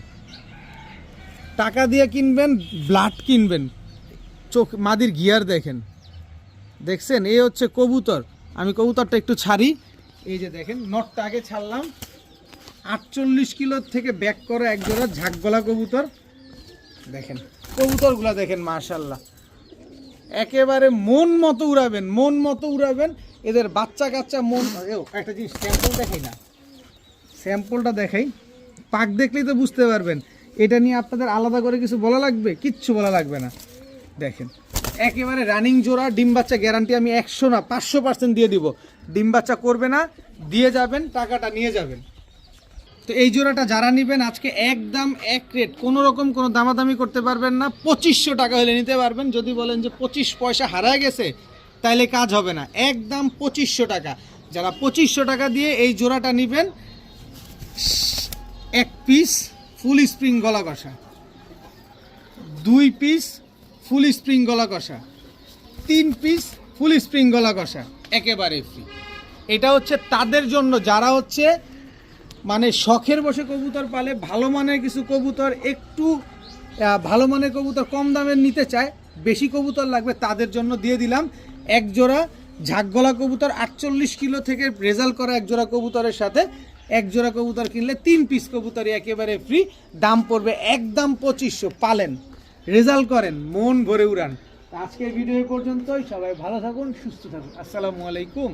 টাকা দিয়ে কিনবেন, ব্লাড কিনবেন, চোখ মাদির গিয়ার দেখেন, দেখছেন? এই হচ্ছে কবুতর। আমি কবুতরটা একটু ছাড়ি, এই যে দেখেন নটটা আগে ছাড়লাম। 48 কিলো থেকে ব্যাক করা এক জোড়া ঝাঁক গলা কবুতর। দেখেন কবুতরগুলা দেখেন, মাশাআল্লাহ, একেবারে মন মতো উড়াবেন, মন মতো উড়াবেন। এদের বাচ্চা কাচ্চা মন। একটা জিনিস স্যাম্পল দেখাই না, স্যাম্পলটা দেখাই, পাক দেখলেই তো বুঝতে পারবেন। এটা নিয়ে আপনাদের আলাদা করে কিছু বলা লাগবে? কিচ্ছু বলা লাগবে না। দেখেন একেবারে রানিং জোড়া, ডিম বাচ্চা গ্যারান্টি আমি 100 না 500% দিয়ে দিব। ডিম বাচ্চা করবে না, দিয়ে যাবেন, টাকাটা নিয়ে যাবেন। তো এই জোড়াটা যারা নেবেন আজকে একদম এক রেট, কোনো রকম কোনো দামাদামি করতে পারবেন না। 2500 টাকা হলে নিতে পারবেন। যদি বলেন যে 25 পয়সা হারায় গেছে, তাইলে কাজ হবে না। একদম 2500 টাকা। যারা 2500 টাকা দিয়ে এই জোড়াটা নেবেন, 1 পিস ফুল স্প্রিং গলা কষা, 2 পিস ফুল স্প্রিং গলা কষা, 3 পিস ফুল স্প্রিং গলা কষা, একেবারে ফ্রি। এটা হচ্ছে তাদের জন্য যারা হচ্ছে মানে শখের বসে কবুতর পালে, ভালো মানের কিছু কবুতর, একটু ভালো মানের কবুতর কম দামের নিতে চায়, বেশি কবুতর লাগবে, তাদের জন্য দিয়ে দিলাম এক জোড়া ঝাঁকগলা কবুতর। 48 কিলো থেকে রেজাল্ট করা এক জোড়া কবুতরের সাথে এক জোড়া কবুতর কিনলে 3 পিস কবুতরই একেবারে ফ্রি। দাম পড়বে একদম 2500। পালেন, রেজাল্ট করেন, মন ভরে উড়ান। আজকের ভিডিও পর্যন্তই। সবাই ভালো থাকুন, সুস্থ থাকুন। আসসালামু আলাইকুম।